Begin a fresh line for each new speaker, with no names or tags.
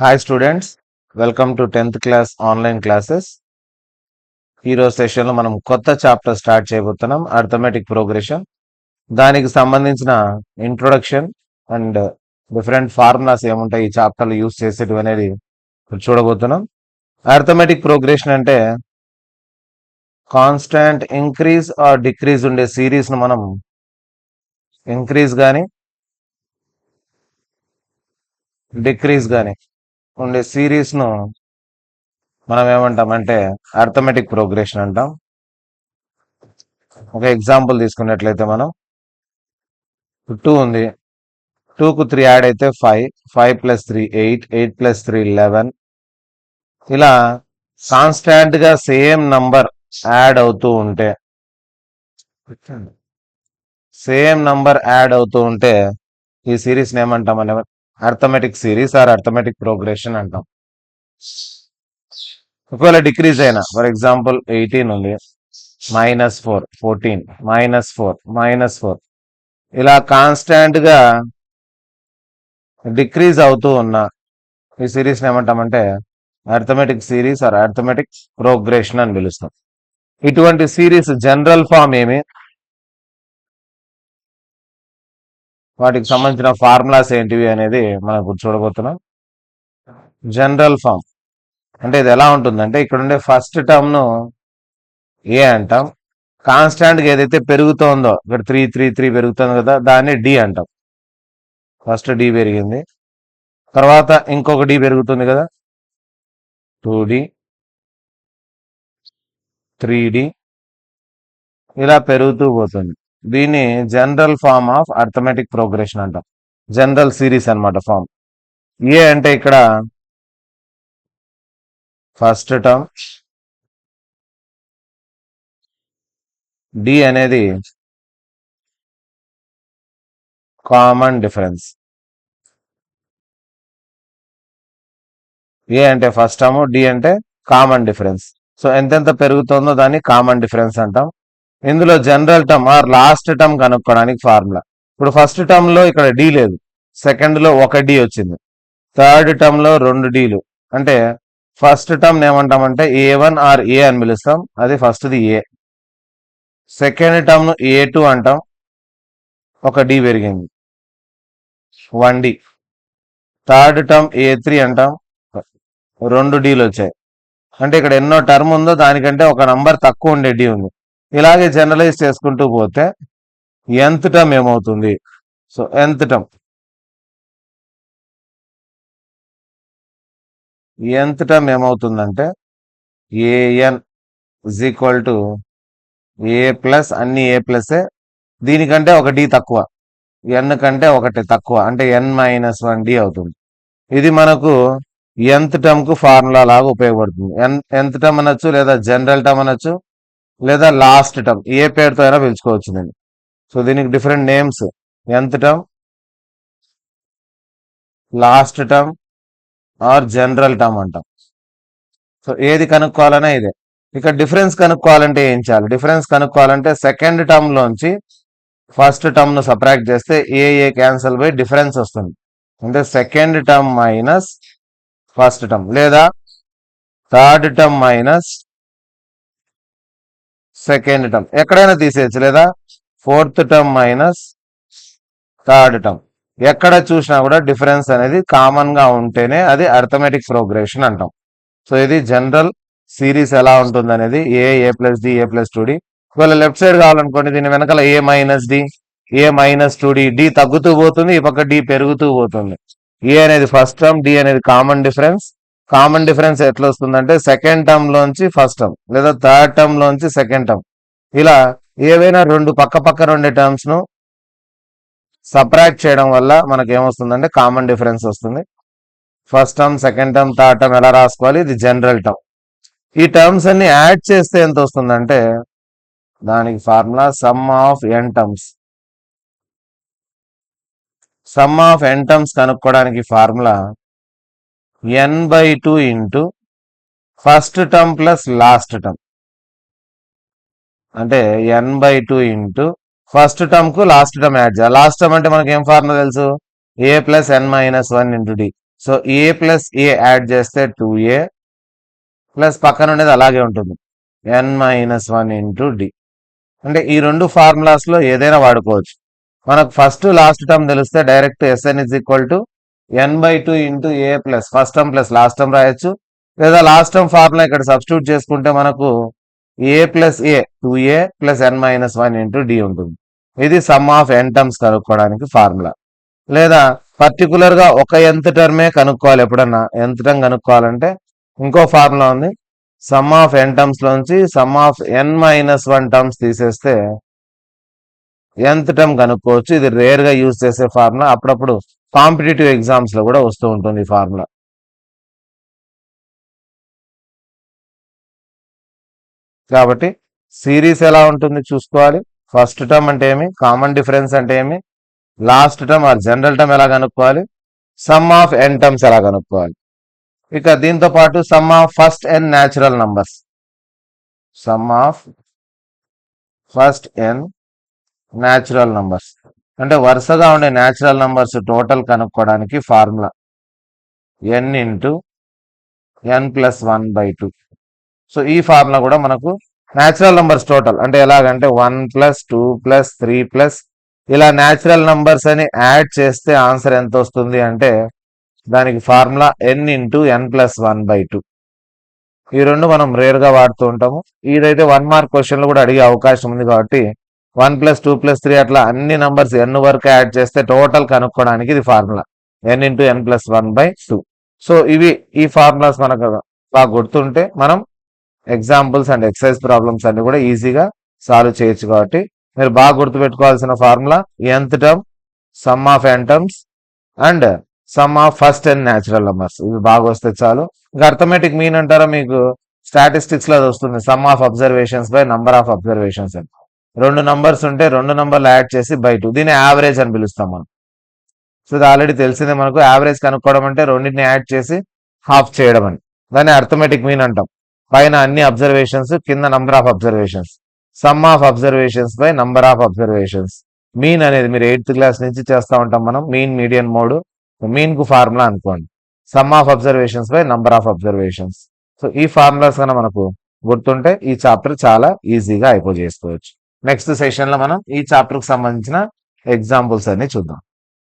Hi students, welcome to 10th class online classes. ఈరోజు సెషన్లో మనం కొత్త చాప్టర్ స్టార్ట్ చేయబోతున్నాం, అర్థమెటిక్ ప్రోగ్రెషన్. దానికి సంబంధించిన ఇంట్రొడక్షన్ అండ్ డిఫరెంట్ ఫార్ములాస్ ఏముంటాయి ఈ చాప్టర్లో యూస్ చేసేటివి అనేది చూడబోతున్నాం. అర్థమెటిక్ ప్రోగ్రెషన్ అంటే కాన్స్టాంట్ ఇంక్రీజ్ ఆర్ డిక్రీజ్ ఉండే సిరీస్ను మనం ఇంక్రీజ్ కానీ డిక్రీజ్ కానీ ఉండే సిరీస్ను మనం ఏమంటామంటే అర్థమెటిక్ ప్రోగ్రెషన్ అంటాం. ఒక ఎగ్జాంపుల్ తీసుకున్నట్లయితే మనం 2 ఉంది, 2కు 3 యాడ్ అయితే 5, 5 + 3 8, 8 + 3 11. ఇలా కాన్స్టాంట్ గా సేమ్ నంబర్ యాడ్ అవుతూ ఉంటే ఈ సిరీస్ ఏమంటాం అనే arithmetic series or arithmetic progression అంటాం. ఒకవేళ డిక్రీజ్ అయినా, ఫర్ ఎగ్జాంపుల్ 18 ఉంది, -4, 14, -4, -4, ఇలా కాన్స్టాంట్ గా డిక్రీజ్ అవుతూ ఉన్న ఈ సిరీస్ ఏమంటామంటే arithmetic series or arithmetic progression అని పిలుస్తాం. ఇటువంటి సిరీస్ జనరల్ ఫామ్ ఏమి, వాటికి సంబంధించిన ఫార్ములాస్ ఏంటివి అనేది మనం చూడబోతున్నాం. జనరల్ ఫామ్ అంటే ఇది ఎలా ఉంటుందంటే, ఇక్కడ ఉండే ఫస్ట్ టర్మ్ ను ఏ అంటాం, కాన్స్టాంట్ గా ఏదైతే పెరుగుతోందో, ఇక్కడ 3 3 3 పెరుగుతుంది కదా, దాన్ని డి అంటాం. ఫస్ట్ డి పెరిగింది, తర్వాత ఇంకొక డి పెరుగుతుంది కదా, 2d 3d, ఇలా పెరుగుతూ పోతుంది. దీన్ని general form of arithmetic progression అంటాం. జనరల్ సిరీస్ అన్నమాట ఫామ్. ఏ అంటే ఇక్కడ ఫస్ట్ టర్మ్, డి అనేది కామన్ డిఫరెన్స్. ఏ అంటే ఫస్ట్ టర్మ్, డి అంటే కామన్ డిఫరెన్స్. సో ఎంతెంత పెరుగుతుందో దాన్ని కామన్ డిఫరెన్స్ అంటాం. ఇందులో general term or last term కనుక్కోవడానికి ఫార్ములా. ఇప్పుడు ఫస్ట్ టర్మ్ లో ఇక్కడ డి లేదు, సెకండ్ లో ఒక డి వచ్చింది, థర్డ్ టర్మ్ లో 2 డీలు. అంటే ఫస్ట్ టర్మ్ ఏమంటామంటే A1 ఆర్ ఏ అని పిలుస్తాం, అది ఫస్ట్ది ఏ. సెకండ్ టర్మ్ ను A2 అంటాం, ఒక డి పెరిగింది, 1d. థర్డ్ టర్మ్ A3 అంటాం, 2 డీలు వచ్చాయి. అంటే ఇక్కడ ఎన్నో టర్మ్ ఉందో దానికంటే ఒక నంబర్ తక్కువ ఉండే డి ఉంది. ఇలాగే జనరలైజ్ చేసుకుంటూ పోతే nth టర్మ్ ఏమవుతుంది, సో nth టర్మ్ ఏమవుతుందంటే an = ఏ ప్లస్, అన్ని ఏ ప్లసే, దీనికంటే ఒక డి తక్కువ, n కంటే ఒకటి తక్కువ, అంటే n-1d అవుతుంది. ఇది మనకు nth టర్మ్ కు ఫార్ములా లాగా ఉపయోగపడుతుంది. nth టర్మ్ అనొచ్చు, లేదా జనరల్ టర్మ్ అనొచ్చు, లేదా లాస్ట్ టర్మ్, ఏ పేరుతో అయినా పిలుచుకోవచ్చు నేను. సో దీనికి different names, nth term, last term or general term అంటాం. సో ఏది కనుక్కోవాలనే ఇదే. ఇక డిఫరెన్స్ కనుక్కోవాలంటే ఏం చేయాలి, డిఫరెన్స్ కనుక్కోవాలంటే సెకండ్ టర్మ్ లోంచి ఫస్ట్ టర్మ్ ను సబ్ట్రాక్ట్ చేస్తే ఏ క్యాన్సల్ బై డిఫరెన్స్ వస్తుంది. అంటే second term minus first term, లేదా third term minus second term, ఎక్కడైనా తీసేయచ్చు, లేదా fourth term minus third term. ఎక్కడ చూసినా కూడా డిఫరెన్స్ అనేది కామన్ గా ఉంటేనే అది అర్థమెటిక్ ప్రోగ్రెషన్ అంటాం. సో ఇది జనరల్ సిరీస్ ఎలా ఉంటుంది అనేది, a+d, a+2d. ఒకవేళ లెఫ్ట్ సైడ్ కావాలనుకోండి, దీని వెనకాల a-d, a-2d, డి తగ్గుతూ పోతుంది, ఈ పక్క డి పెరుగుతూ పోతుంది. ఏ అనేది ఫస్ట్ టర్మ్, డి అనేది కామన్ డిఫరెన్స్. కామన్ డిఫరెన్స్ ఎట్లా వస్తుందంటే సెకండ్ టర్మ్ లోంచి ఫస్ట్ టర్మ్, లేదా థర్డ్ టర్మ్ లోంచి సెకండ్ టర్మ్, ఇలా ఏవైనా రెండు పక్క ఉండే టర్మ్స్ ను సబ్ట్రాక్ట్ చేయడం వల్ల మనకి ఏమొస్తుందంటే కామన్ డిఫరెన్స్ వస్తుంది. First term, second term, third term ఎలా రాసుకోవాలి, ఇది జనరల్ టర్మ్. ఈ టర్మ్స్ అన్ని యాడ్ చేస్తే ఎంత వస్తుందంటే దానికి formula sum of n terms. Sum of n terms కనుక్కోవడానికి formula n/2 into first term plus last term. అంటే n/2 ఇంటూ ఫస్ట్ టర్మ్ కు లాస్ట్ టర్మ్ యాడ్ చేయాలి. లాస్ట్ టర్మ్ అంటే మనకి ఏం ఫార్ములా తెలుసు, a+n-1 into d. So a plus a add చేస్తే 2a plus పక్కన ఉండేది అలాగే ఉంటుంది n-1 ఇంటూ డి. అంటే ఈ రెండు ఫార్ములాస్ లో ఏదైనా వాడుకోవచ్చు. మనకు ఫస్ట్ లాస్ట్ టర్మ్ తెలిస్తే direct SN is equal to n/2 into a plus first term plus last term రాయొచ్చు. లేదా లాస్ట్ టర్మ్ ఫార్ములా ఇక్కడ సబ్స్టిట్యూట్ చేసుకుంటే మనకు a plus a 2a plus n-1 into d ఉంటుంది. ఇది సమ్ ఆఫ్ ఎన్ టర్మ్స్ కనుక్కోవడానికి formula. లేదా particular గా ఒక nth టర్మే కనుక్కోవాలి. ఎప్పుడన్నా nth టర్మ్ కనుక్కోవాలంటే ఇంకో ఫార్ములా ఉంది. సమ్ ఆఫ్ ఎన్ టర్మ్స్ లోంచి సమ్ ఆఫ్ n-1 టర్మ్స్ తీసేస్తే nth టర్మ్ కనుక్కోవచ్చు. ఇది రేర్ గా యూజ్ చేసే ఫార్ములా. అప్పుడప్పుడు కాంపిటేటివ్ ఎగ్జామ్స్ లో కూడా వస్తూ ఉంటుంది ఈ ఫార్ములా. కాబట్టి సిరీస్ ఎలా ఉంటుంది చూసుకోవాలి. ఫస్ట్ టర్మ్ అంటే ఏమి, కామన్ డిఫరెన్స్ అంటే ఏమి, last term or general term ఎలా కనుక్కోవాలి, సమ్ ఆఫ్ ఎన్ టర్మ్స్ ఎలా కనుక్కోవాలి. ఇక దీంతో పాటు sum of first n natural numbers, sum of first n natural numbers అంటే వరుసగా ఉండే న్యాచురల్ నంబర్స్ టోటల్ కనుక్కోవడానికి formula n into n+1/2. So ఈ ఫార్ములా కూడా మనకు న్యాచురల్ నంబర్స్ టోటల్ అంటే ఎలాగంటే 1+2+3+ ఇలా న్యాచురల్ నంబర్స్ అని యాడ్ చేస్తే ఆన్సర్ ఎంత వస్తుంది అంటే దానికి ఫార్ములా n ఇంటూ n+1/2. ఈ రెండు మనం రేర్ గా వాడుతూ ఉంటాము. ఇదైతే 1 మార్క్ క్వశ్చన్లు కూడా అడిగే అవకాశం ఉంది కాబట్టి 1+2+3 అట్లా అన్ని నంబర్స్ n వరకు యాడ్ చేస్తే టోటల్ కనుక్కోవడానికి ఇది formula n into n+1/2. So ఇవి ఈ ఫార్ములాస్ మనకు బాగా గుర్తుంటే మనం ఎగ్జాంపుల్స్ అండ్ ఎక్సర్సైజ్ ప్రాబ్లమ్స్ అన్ని కూడా ఈజీగా సాల్వ్ చేయొచ్చు. కాబట్టి మీరు బాగా గుర్తుపెట్టుకోవాల్సిన formula nth term, sum of n terms and sum of first n natural numbers. ఇవి బాగా వస్తే చాలు. ఇంకా అర్థమెటిక్ మీన్ అంటారా మీకు స్టాటిస్టిక్స్ లో అది వస్తుంది, some of observations by number of observations అని. రెండు నంబర్స్ ఉంటే రెండు నంబర్లు యాడ్ చేసి బై 2, దీన్ని యావరేజ్ అని పిలుస్తాం మనం. సో ఇది ఆల్రెడీ తెలిసిందే మనకు. యావరేజ్ కనుక్కోవడం అంటే రెండింటిని యాడ్ చేసి హాఫ్ చేయడం అని, దాన్ని అర్థమెటిక్ మీన్ అంటాం. పైన అన్ని అబ్జర్వేషన్స్, కింద number of observations, some of observations by number of observations. Mean అనేది మీరు 8th క్లాస్ నుంచి చేస్తూ ఉంటాం మనం, మీన్ మీడియన్ మోడ్. మీన్ కు ఫార్ములా అనుకోండి some of observations by number of observations. So ఈ ఫార్ములాస్ కన్నా మనకు గుర్తుంటే ఈ చాప్టర్ చాలా ఈజీగా అయిపోజేసుకోవచ్చు. నెక్స్ట్ సెషన్ లో మనం ఈ చాప్టర్ కు సంబంధించిన ఎగ్జాంపుల్స్ అన్ని చూద్దాం.